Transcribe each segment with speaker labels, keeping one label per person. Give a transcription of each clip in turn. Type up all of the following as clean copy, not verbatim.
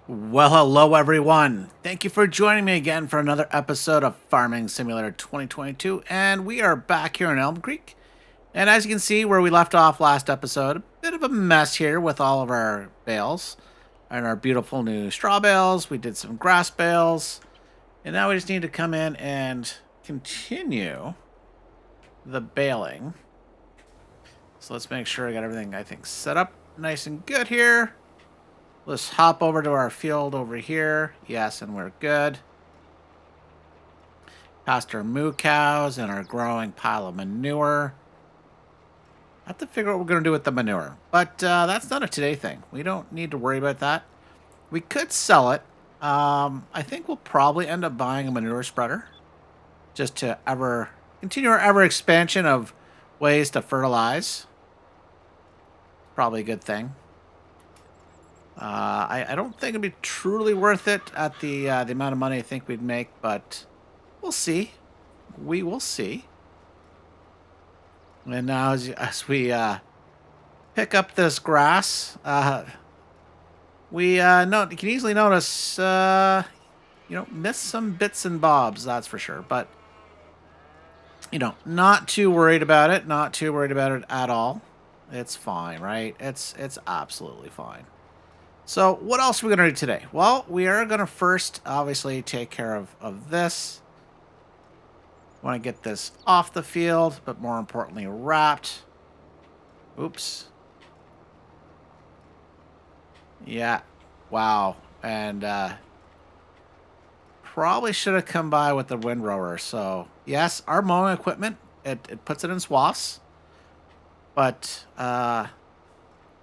Speaker 1: Well, hello everyone. Thank you for joining me again for another episode of Farming Simulator 2022. And we are back here in Elmcreek. And as you can see where we left off last episode, a bit of a mess here with all of our bales and our beautiful new straw bales. We did some grass bales. And now we just need to come in and continue the baling. So let's make sure I got everything, I think, set up nice and good here. Let's hop over to our field over here. Yes, and we're good. Past our moo cows and our growing pile of manure. I have to figure out what we're going to do with the manure. But that's not a today thing. We don't need to worry about that. We could sell it. I think we'll probably end up buying a manure spreader. Just to continue our ever expansion of ways to fertilize. Probably a good thing. I don't think it'd be truly worth it at the amount of money I think we'd make, but we'll see. We will see. And now as we pick up this grass, we you can easily notice, miss some bits and bobs, that's for sure. But, not too worried about it. Not too worried about it at all. It's fine, right? It's absolutely fine. So what else are we going to do today? Well, we are going to first, obviously, take care of this. Want to get this off the field, but more importantly, wrapped. Oops. Yeah. Wow. And probably should have come by with the windrower. So, yes, our mowing equipment, it puts it in swaths. But,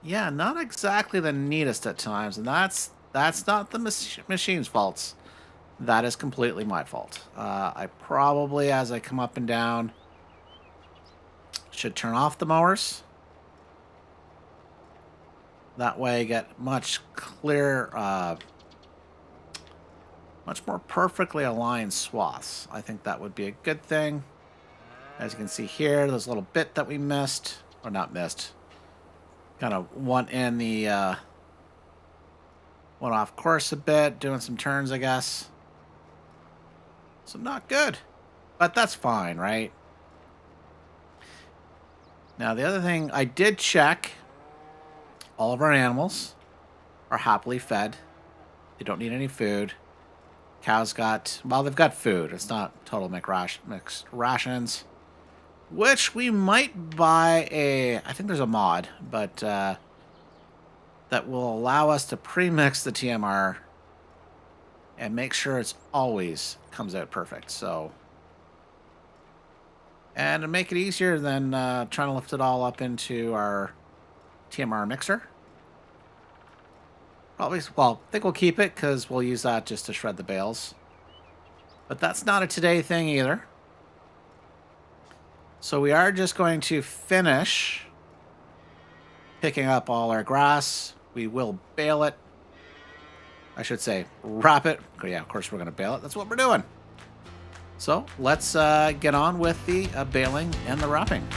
Speaker 1: yeah, not exactly the neatest at times, and that's not the machine's faults. That is completely my fault. I probably, as I come up and down, should turn off the mowers. That way I get much clearer, much more perfectly aligned swaths. I think that would be a good thing. As you can see here, there's a little bit that we missed, or not missed. Kind of went off course a bit, doing some turns, I guess. So not good, but that's fine, right? Now, the other thing, I did check. All of our animals are happily fed. They don't need any food. Cows they've got food. It's not total mixed rations. Which we might buy I think there's a mod, but that will allow us to pre-mix the TMR and make sure it's always comes out perfect. So, and to make it easier than trying to lift it all up into our TMR mixer. I think we'll keep it because we'll use that just to shred the bales. But that's not a today thing either. So we are just going to finish picking up all our grass. We will bale it. I should say wrap it. Oh, yeah, of course we're going to bale it. That's what we're doing. So let's get on with the baling and the wrapping.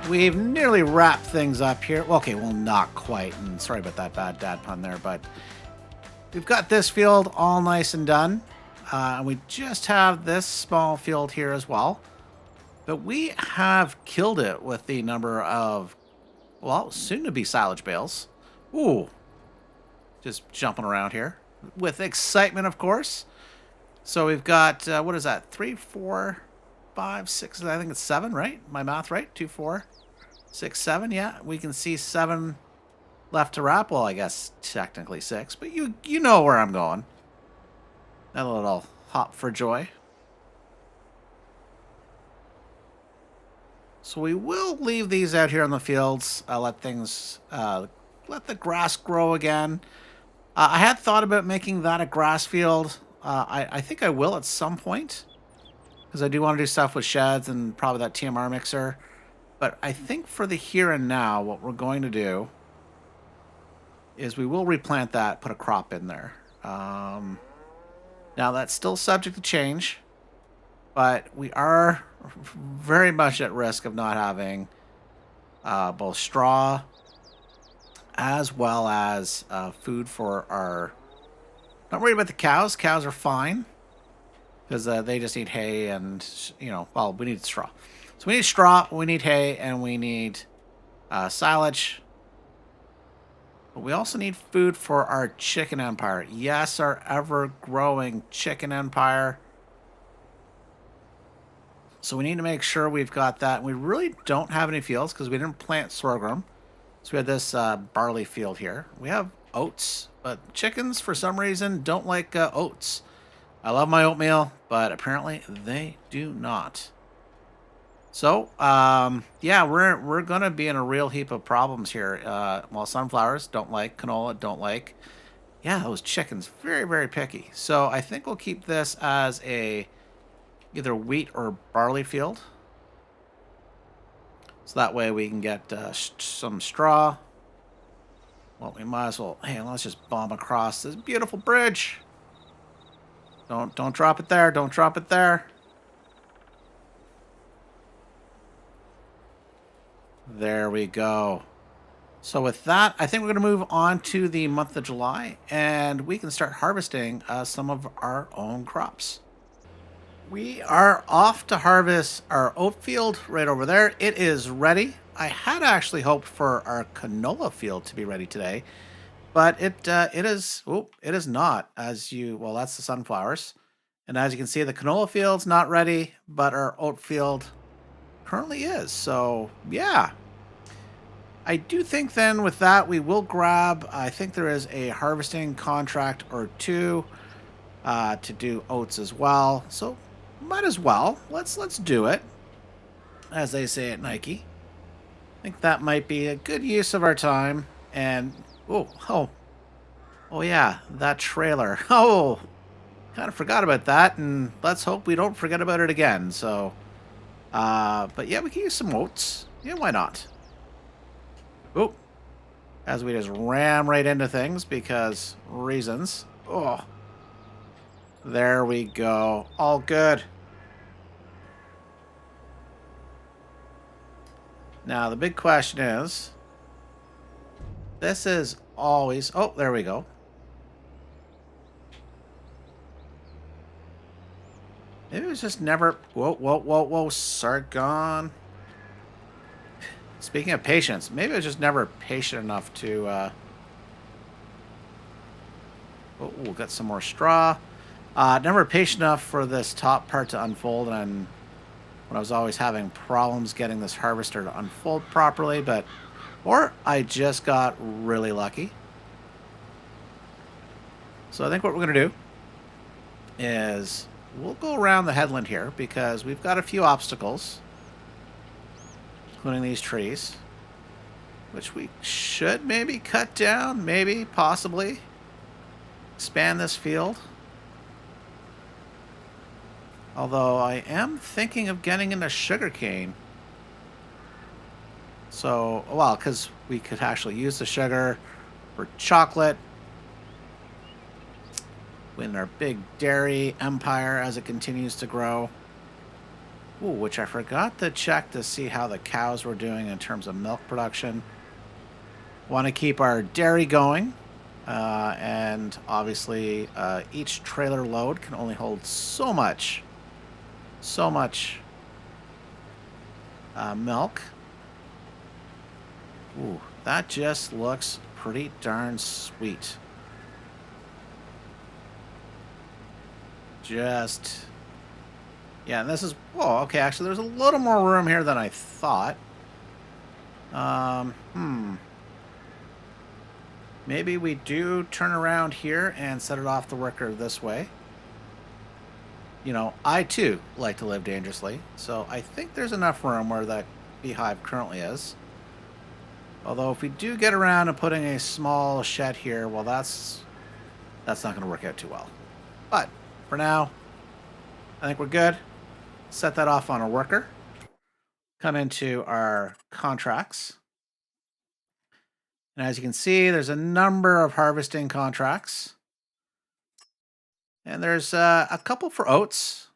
Speaker 1: we've nearly wrapped things up here. Okay, well, not quite. And sorry about that bad dad pun there, but we've got this field all nice and done. And we just have this small field here as well. But we have killed it with the number of, well, soon to be silage bales. Ooh, just jumping around here with excitement, of course. So we've got, what is that? 3, 4, 5, 6, I think it's 7, right? My math right? 2, 4, 6, 7. Yeah, we can see 7 left to wrap. Well, I guess technically 6, but you know where I'm going. A little hop for joy. So we will leave these out here in the fields. Let things, let the grass grow again. I had thought about making that a grass field. I think I will at some point, because I do want to do stuff with sheds and probably that TMR mixer. But I think for the here and now, what we're going to do is we will replant that, put a crop in there. Now that's still subject to change, but we are very much at risk of not having both straw as well as food for our... Not worried about the cows. Cows are fine because they just need hay and, you know, well, we need straw. So we need straw, we need hay, and we need silage. But we also need food for our chicken empire. Yes, our ever-growing chicken empire. So we need to make sure we've got that. We really don't have any fields because we didn't plant sorghum. So we had this barley field here. We have oats, but chickens, for some reason, don't like oats. I love my oatmeal, but apparently they do not. So, yeah, we're going to be in a real heap of problems here. Well, sunflowers don't like, canola don't like. Yeah, those chickens, very, very picky. So I think we'll keep this as a either wheat or barley field. So that way we can get some straw. Well, we might as well, hey, let's just bomb across this beautiful bridge. Don't drop it there. Don't drop it there. There we go. So with that, I think we're going to move on to the month of July, and we can start harvesting some of our own crops. We are off to harvest our oat field right over there. It is ready. I had actually hoped for our canola field to be ready today, but it is not. Well, that's the sunflowers, and as you can see, the canola field's not ready, but our oat field currently is. So yeah, I do think then with that we will grab. I think there is a harvesting contract or two to do oats as well. So might as well let's do it, as they say at Nike. I think that might be a good use of our time. And oh yeah, that trailer. Oh, kind of forgot about that, and let's hope we don't forget about it again. So, but yeah, we can use some oats. Yeah, why not? Oh, as we just ram right into things because reasons. Oh, there we go. All good. Now, the big question is, this is always... Oh, there we go. Maybe it was just never... Whoa, Sargon. Speaking of patience, maybe I was just never patient enough to... Oh, we'll get some more straw. Never patient enough for this top part to unfold, and when I was always having problems getting this harvester to unfold properly, but... Or I just got really lucky. So I think what we're going to do is we'll go around the headland here because we've got a few obstacles, including these trees, which we should maybe cut down, maybe, possibly expand this field. Although I am thinking of getting into sugarcane. So, well, because we could actually use the sugar for chocolate in our big dairy empire as it continues to grow. Ooh, which I forgot to check to see how the cows were doing in terms of milk production. Want to keep our dairy going. And obviously, each trailer load can only hold so much milk. Ooh, that just looks pretty darn sweet. Just, yeah, and this is, oh, okay, actually, there's a little more room here than I thought. Maybe we do turn around here and set it off the worker this way. You know, I too like to live dangerously, so I think there's enough room where that beehive currently is. Although if we do get around and putting a small shed here, well, that's not going to work out too well. But for now, I think we're good. Set that off on a worker. Come into our contracts. And as you can see, there's a number of harvesting contracts. And there's a couple for oats.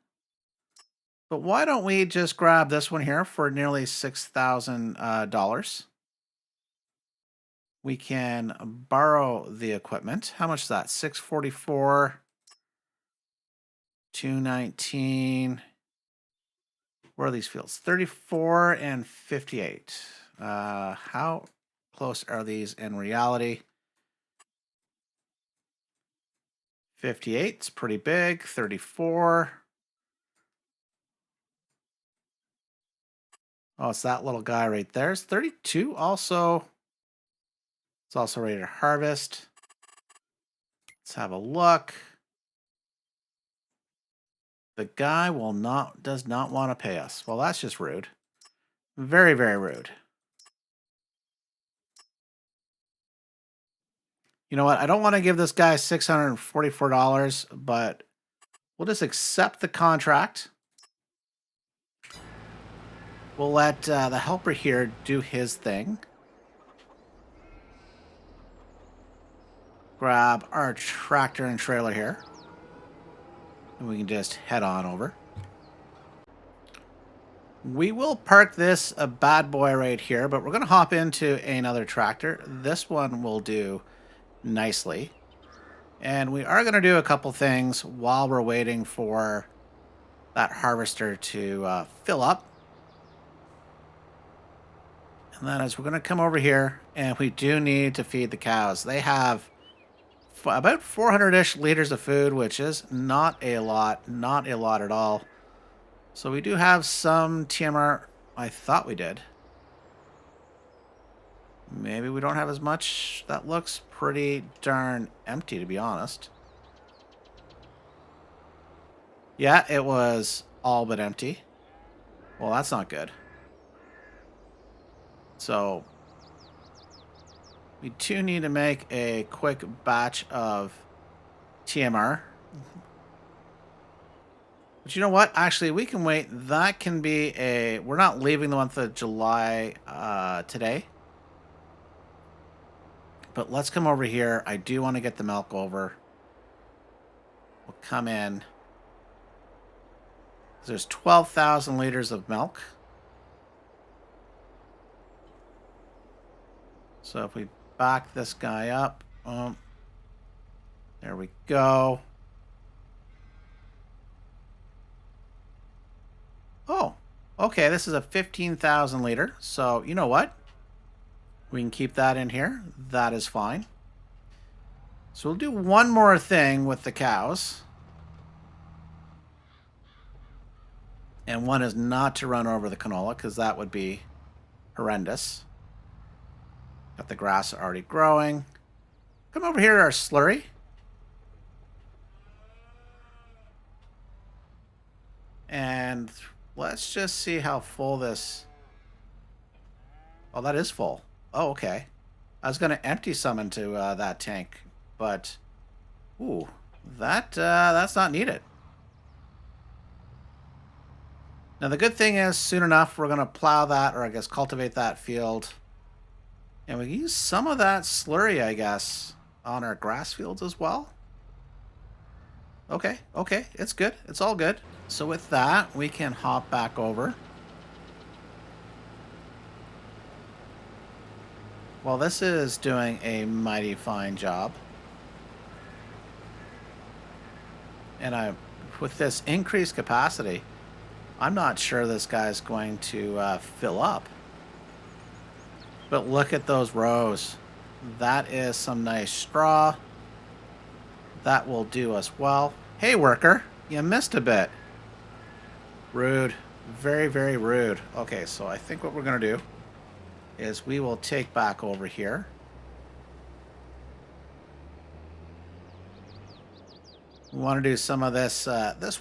Speaker 1: But why don't we just grab this one here for nearly $6,000? We can borrow the equipment. How much is that? 644, 219. Where are these fields? 34 and 58. How close are these in reality? 58 is pretty big. 34. Oh, it's that little guy right there. It's 32 also. It's also ready to harvest. Let's have a look. The guy does not want to pay us. Well, that's just rude. Very, very rude. You know what? I don't want to give this guy $644, but we'll just accept the contract. We'll let the helper here do his thing. Grab our tractor and trailer here. And we can just head on over. We will park this a bad boy right here, but we're going to hop into another tractor. This one will do nicely. And we are going to do a couple things while we're waiting for that harvester to fill up. And that is, we're going to come over here, and we do need to feed the cows. They have about 400-ish liters of food, which is not a lot at all. So we do have some TMR. I thought we did. Maybe we don't have as much. That looks pretty darn empty, to be honest. Yeah, it was all but empty. Well, that's not good. So we do need to make a quick batch of TMR. But you know what? Actually, we can wait. That can be a... We're not leaving the month of July today. But let's come over here. I do want to get the milk over. We'll come in. There's 12,000 liters of milk. So if we back this guy up. There we go. Oh, okay. This is a 15,000 liter. So you know what? We can keep that in here. That is fine. So we'll do one more thing with the cows. And one is not to run over the canola, because that would be horrendous. Got the grass already growing. Come over here to our slurry. And let's just see how full this... Oh, that is full. Oh, okay. I was going to empty some into that tank, but... Ooh, that's not needed. Now, the good thing is, soon enough, we're going to plow that, or I guess cultivate that field. And we can use some of that slurry, I guess, on our grass fields as well. Okay, okay, it's good. It's all good. So with that, we can hop back over. Well, this is doing a mighty fine job. And with this increased capacity, I'm not sure this guy's going to fill up. But look at those rows. That is some nice straw. That will do us well. Hey, worker, you missed a bit. Rude. Very, very rude. Okay, so I think what we're going to do is we will take back over here. We want to do some of this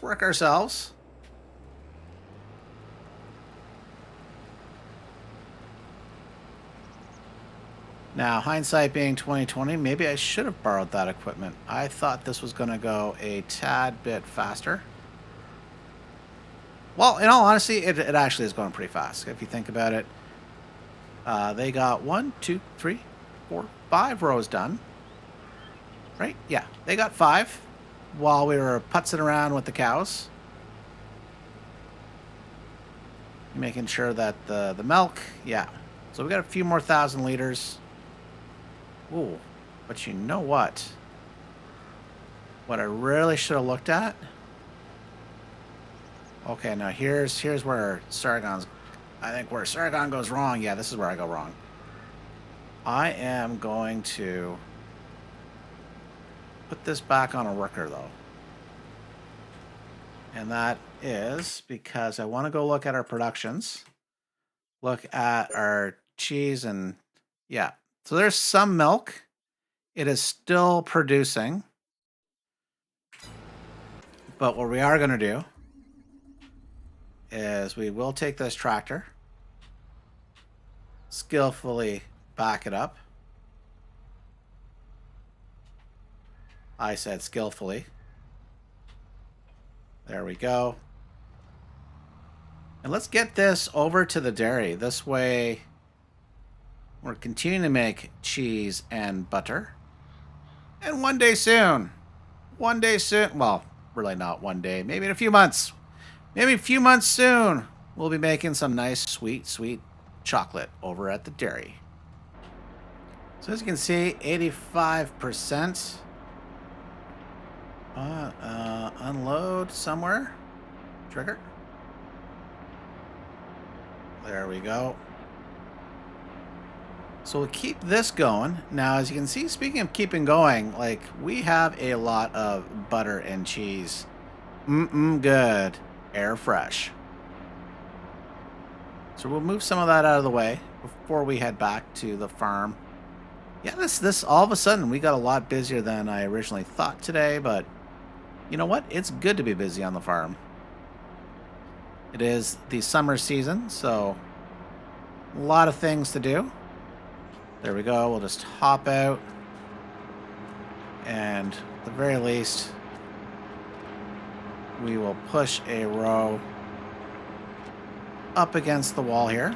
Speaker 1: work ourselves. Now, hindsight being 2020, maybe I should have borrowed that equipment. I thought this was going to go a tad bit faster. Well, in all honesty, it actually is going pretty fast. If you think about it, they got 1, 2, 3, 4, 5 rows done. Right? Yeah, they got 5 while we were putzing around with the cows. Making sure that the milk, yeah. So we got a few more 1,000 liters. Ooh, but you know what? What I really should have looked at. Okay, now here's where Sargon's. I think where Sargon goes wrong. Yeah, this is where I go wrong. I am going to put this back on a worker though, and that is because I want to go look at our productions. Look at our cheese and yeah. So there's some milk. It is still producing. But what we are going to do is we will take this tractor, skillfully back it up. I said skillfully. There we go. And let's get this over to the dairy. This way we're continuing to make cheese and butter. And one day soon, well, really not one day, maybe in a few months, maybe a few months soon, we'll be making some nice, sweet, sweet chocolate over at the dairy. So as you can see, 85%. Unload somewhere. Trigger. There we go. So we'll keep this going. Now, as you can see, speaking of keeping going, like, we have a lot of butter and cheese. Good. Air fresh. So we'll move some of that out of the way before we head back to the farm. Yeah, this all of a sudden, we got a lot busier than I originally thought today, but you know what? It's good to be busy on the farm. It is the summer season, so a lot of things to do. There we go. We'll just hop out. And at the very least, we will push a row up against the wall here.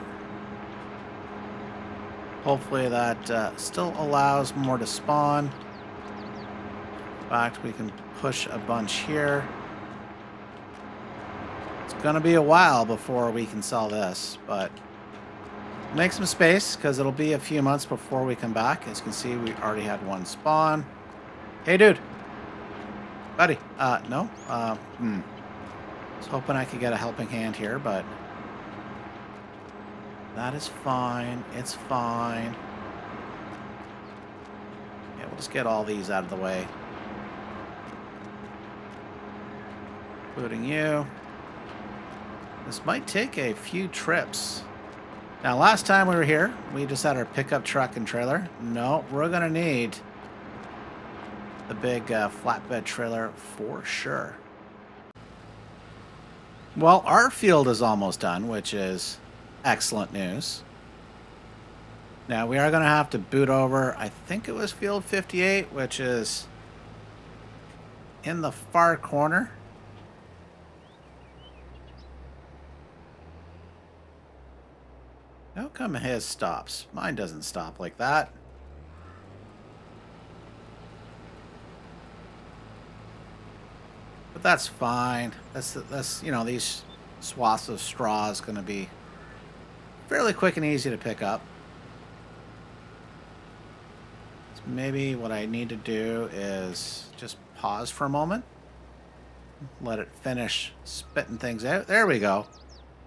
Speaker 1: Hopefully that still allows more to spawn. In fact, we can push a bunch here. It's going to be a while before we can sell this, but make some space because it'll be a few months before we come back. As you can see, we already had one spawn. Hey, dude. Buddy. No. I was hoping I could get a helping hand here, but that is fine. It's fine. Yeah, we'll just get all these out of the way. Including you. This might take a few trips. Now, last time we were here, we just had our pickup truck and trailer. No, we're going to need the big flatbed trailer for sure. Well, our field is almost done, which is excellent news. Now, we are going to have to boot over, I think it was field 58, which is in the far corner. How come his stops? Mine doesn't stop like that. that's fine. You know, these swaths of straw is going to be fairly quick and easy to pick up. So maybe what I need to do is just pause for a moment. Let it finish spitting things out. There we go.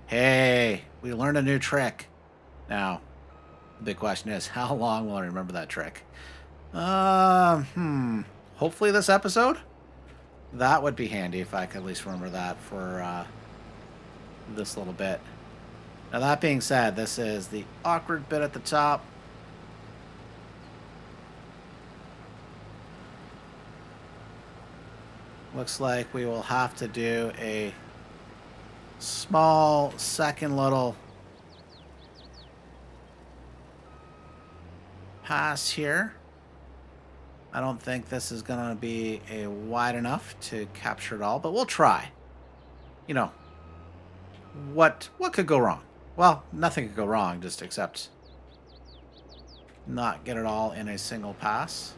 Speaker 1: Hey, we learned a new trick. Now, the big question is, how long will I remember that trick? Hopefully this episode? That would be handy if I could at least remember that for this little bit. Now that being said, this is the awkward bit at the top. Looks like we will have to do a small second little pass here. I don't think this is going to be a wide enough to capture it all, but we'll try. You know, what could go wrong? Well, nothing could go wrong, just except not get it all in a single pass.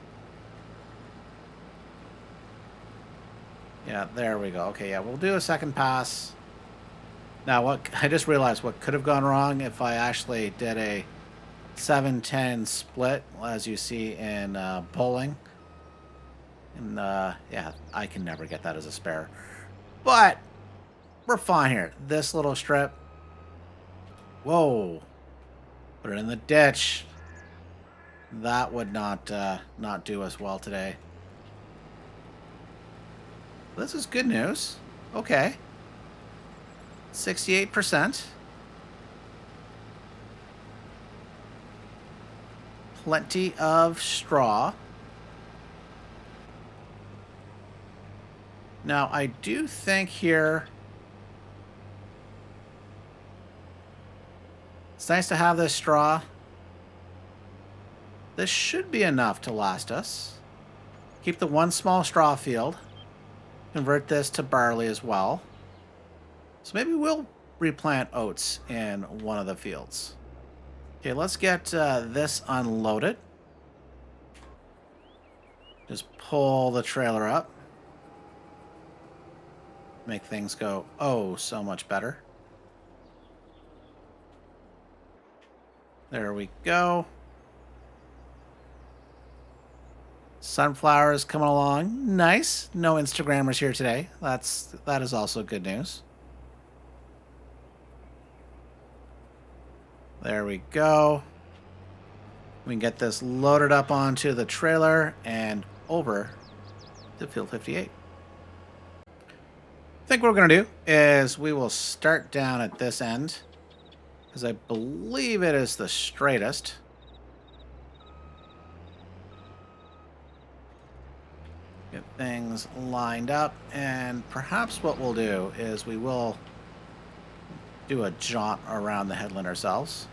Speaker 1: Yeah, there we go. Okay, yeah, we'll do a second pass. Now, what I just realized what could have gone wrong if I actually did a 7-10 split, as you see in bowling. And yeah, I can never get that as a spare. But we're fine here. This little strip. Whoa. Put it in the ditch. That would not do us well today. This is good news. Okay. 68%. Plenty of straw. Now, I do think here it's nice to have this straw. This should be enough to last us. Keep the one small straw field. Convert this to barley as well. So maybe we'll replant oats in one of the fields. Okay, let's get this unloaded. Just pull the trailer up. Make things go, oh, so much better. There we go. Sunflowers coming along. Nice. No Instagrammers here today. That is also good news. There we go. We can get this loaded up onto the trailer and over to field 58. I think what we're going to do is we will start down at this end, because I believe it is the straightest. Get things lined up, and perhaps what we'll do is we will do a jaunt around the headland ourselves.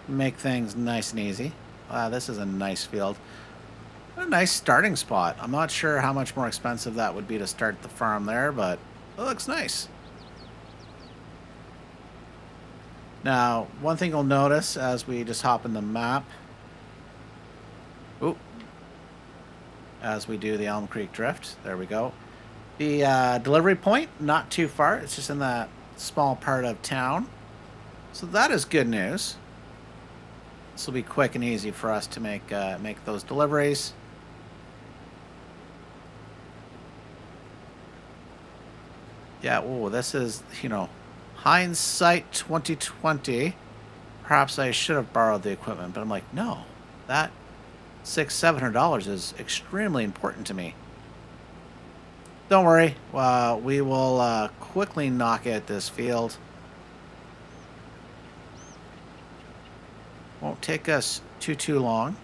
Speaker 1: Make things nice and easy. This is a nice field. A nice starting spot. I'm not sure how much more expensive that would be to start the farm there, but it looks nice. Now, one thing you'll notice as we just hop in the map, as we do the Elmcreek drift, there we go. The delivery point, not too far. It's just in that small part of town. So that is good news. This will be quick and easy for us to make those deliveries. Yeah, oh, this is, you know, hindsight 2020. Perhaps I should have borrowed the equipment, but I'm like, no, that $600-700 is extremely important to me. Don't worry, we will quickly knock at this field. Won't take us too long.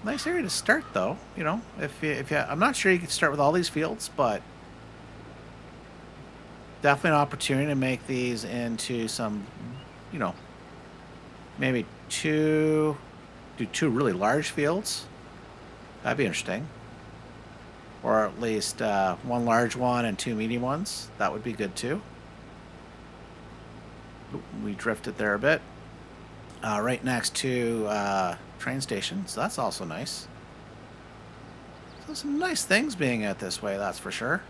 Speaker 1: Nice area to start, though. You know, if you, I'm not sure you can start with all these fields, but definitely an opportunity to make these into some, you know, maybe do two really large fields. That'd be interesting. Or at least one large one and two medium ones. That would be good too. Ooh, we drifted there a bit. right next to train station, so that's also nice. So some nice things being out this way, that's for sure.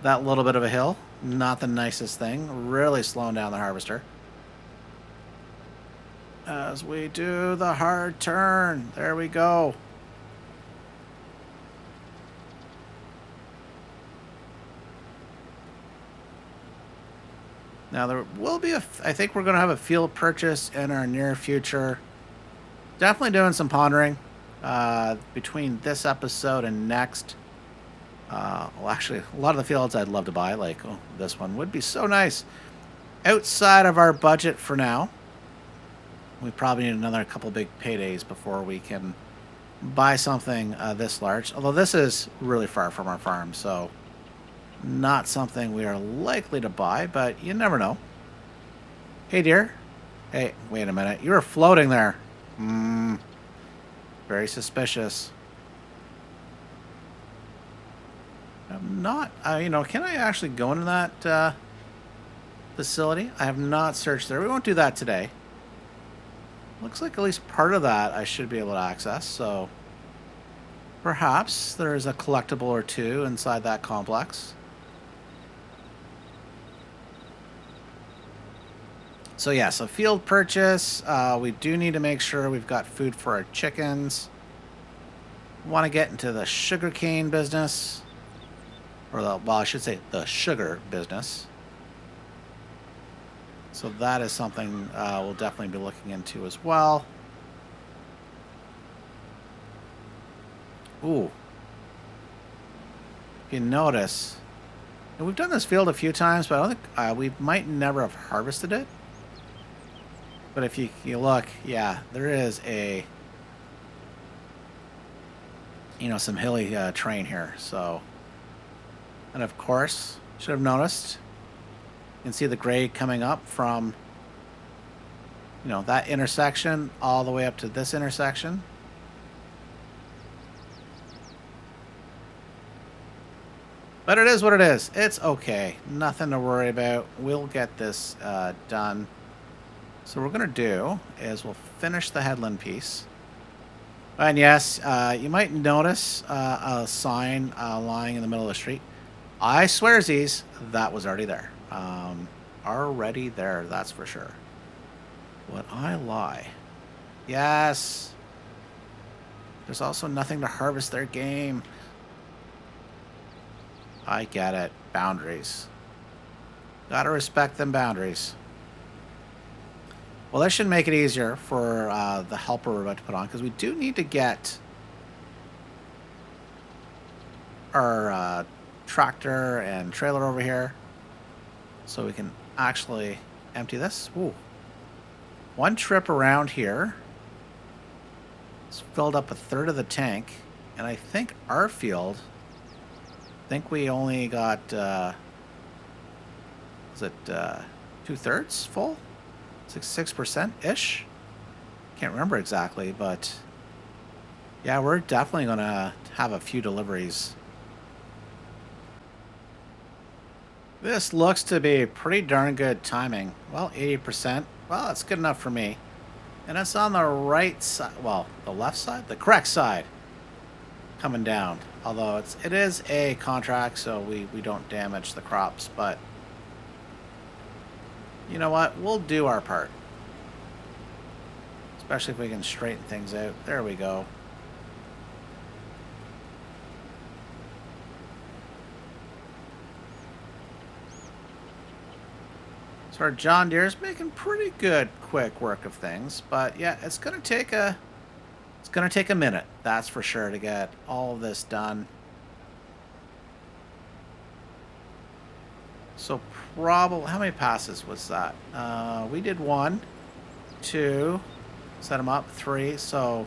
Speaker 1: That little bit of a hill, not the nicest thing. Really slowing down the harvester. As we do the hard turn. There we go. Now there will be I think we're going to have a field purchase in our near future. Definitely doing some pondering between this episode and next. Well, actually, a lot of the fields I'd love to buy, like this one, would be so nice. Outside of our budget for now. We probably need another couple big paydays before we can buy something this large. Although this is really far from our farm, so not something we are likely to buy, but you never know. Hey, dear. Hey, wait a minute. You were floating there. Very suspicious. I'm not, can I actually go into that facility? I have not searched there. We won't do that today. Looks like at least part of that I should be able to access, so perhaps there's a collectible or two inside that complex. So yes, a field purchase. We do need to make sure we've got food for our chickens. Want to get into the sugarcane business. Well, I should say the sugar business. So that is something we'll definitely be looking into as well. Ooh. If you notice, and we've done this field a few times, but I don't think we might never have harvested it. But if you look, yeah, there is a, some hilly terrain here. So, and of course, should have noticed. You can see the grade coming up from, that intersection all the way up to this intersection. But it is what it is. It's okay. Nothing to worry about. We'll get this done. So what we're going to do is we'll finish the headland piece. And yes, you might notice a sign lying in the middle of the street. I swearsies, that was already there. Already there, that's for sure. Would I lie? Yes. There's also nothing to harvest their game. I get it. Boundaries. Gotta respect them boundaries. Well, that should make it easier for the helper we're about to put on, because we do need to get our tractor and trailer over here so we can actually empty this. Ooh. One trip around here. It's filled up a third of the tank, and I think our field, I think we only got, is it 2/3 full? 6%-ish? Can't remember exactly, but yeah, we're definitely going to have a few deliveries. This looks to be pretty darn good timing. Well, 80%. Well, that's good enough for me. And it's on the right side, well, the left side, the correct side, coming down. Although it is a contract, so we don't damage the crops, but you know what? We'll do our part. Especially if we can straighten things out. There we go. So our John Deere's making pretty good quick work of things, but yeah, it's gonna take a minute, that's for sure, to get all of this done. So probably, how many passes was that? We did 1, 2, set them up, 3, so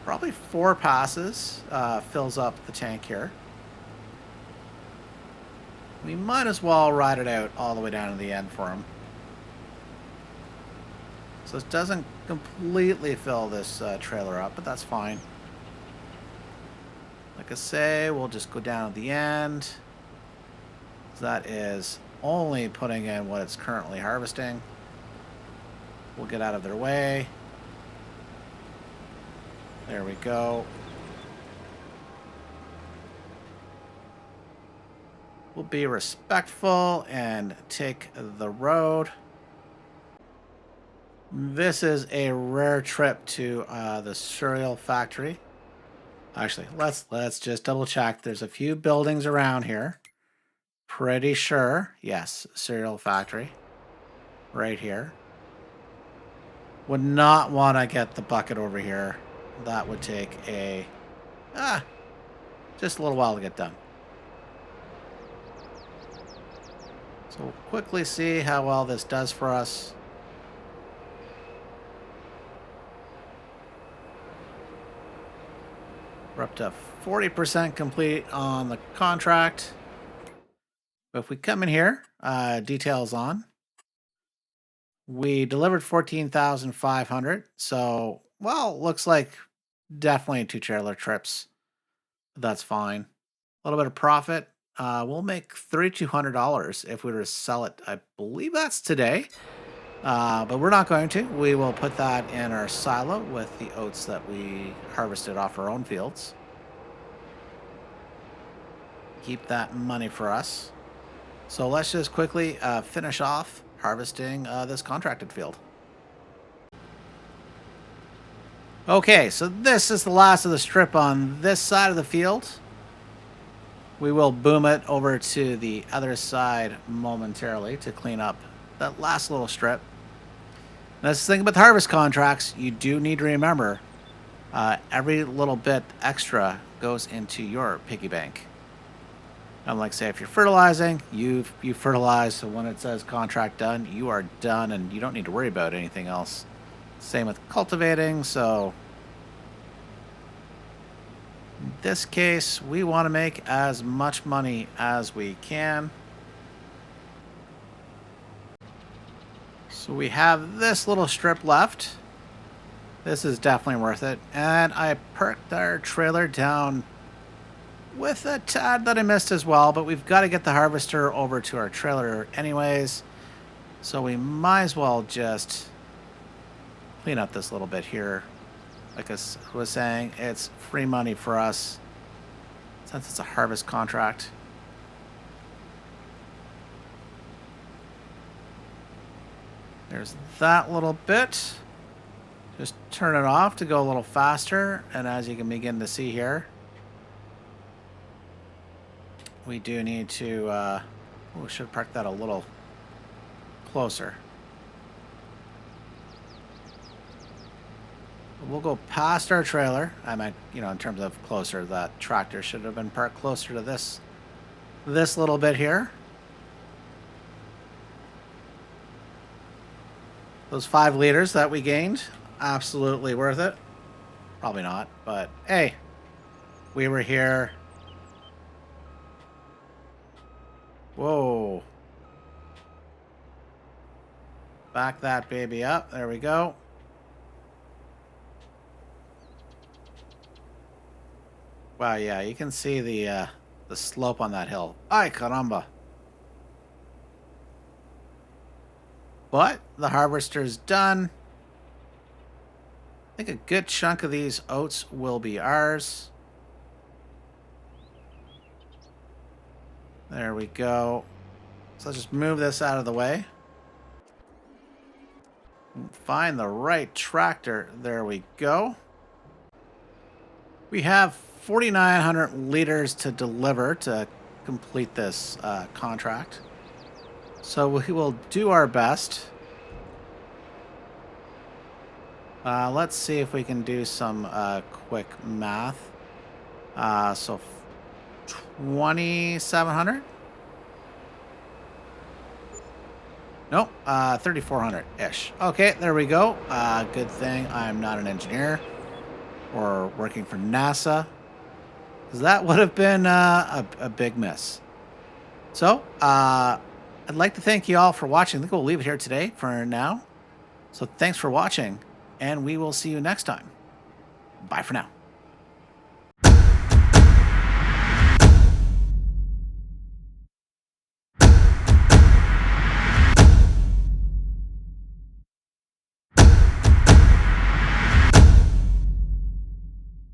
Speaker 1: probably 4 passes fills up the tank here. We might as well ride it out all the way down to the end for him. So it doesn't completely fill this trailer up, but that's fine. Like I say, we'll just go down at the end. That is only putting in what it's currently harvesting. We'll get out of their way. There we go. We'll be respectful and take the road. This is a rare trip to the cereal factory. Actually, let's just double check. There's a few buildings around here. Pretty sure. Yes, cereal factory. Right here. Would not want to get the bucket over here. That would take just a little while to get done. So we'll quickly see how well this does for us. We're up to 40% complete on the contract. But if we come in here, details on. We delivered 14,500. So, well, looks like definitely 2 trailer trips. That's fine. A little bit of profit. We'll make $3,200 if we were to sell it. I believe that's today. But we're not going to. We will put that in our silo with the oats that we harvested off our own fields. Keep that money for us. So let's just quickly finish off harvesting this contracted field. Okay, so this is the last of the strip on this side of the field. We will boom it over to the other side momentarily to clean up that last little strip. That's the thing about the harvest contracts. You do need to remember every little bit extra goes into your piggy bank. Unlike, say, if you're fertilizing, you fertilize, so when it says contract done, you are done, and you don't need to worry about anything else. Same with cultivating, so in this case, we want to make as much money as we can. So we have this little strip left. This is definitely worth it. And I perked our trailer down with a tad that I missed as well, but we've got to get the harvester over to our trailer anyways. So we might as well just clean up this little bit here. Like I was saying, it's free money for us since it's a harvest contract. There's that little bit. Just turn it off to go a little faster. And as you can begin to see here, we do need to, we should park that a little closer. We'll go past our trailer. I meant, in terms of closer, that tractor should have been parked closer to this little bit here. Those 5 liters that we gained, absolutely worth it. Probably not, but hey, we were here. Whoa. Back that baby up. There we go. Wow, yeah, you can see the slope on that hill. Ay, caramba. But the harvester's done. I think a good chunk of these oats will be ours. There we go. So let's just move this out of the way. Find the right tractor. There we go. We have 4,900 liters to deliver to complete this contract. So we will do our best. Let's see if we can do some quick math. So 2,700? Nope, 3,400-ish. Okay, there we go. Good thing I'm not an engineer or working for NASA, because that would have been a big miss. So, I'd like to thank you all for watching. I think we'll leave it here today for now. So thanks for watching, and we will see you next time. Bye for now.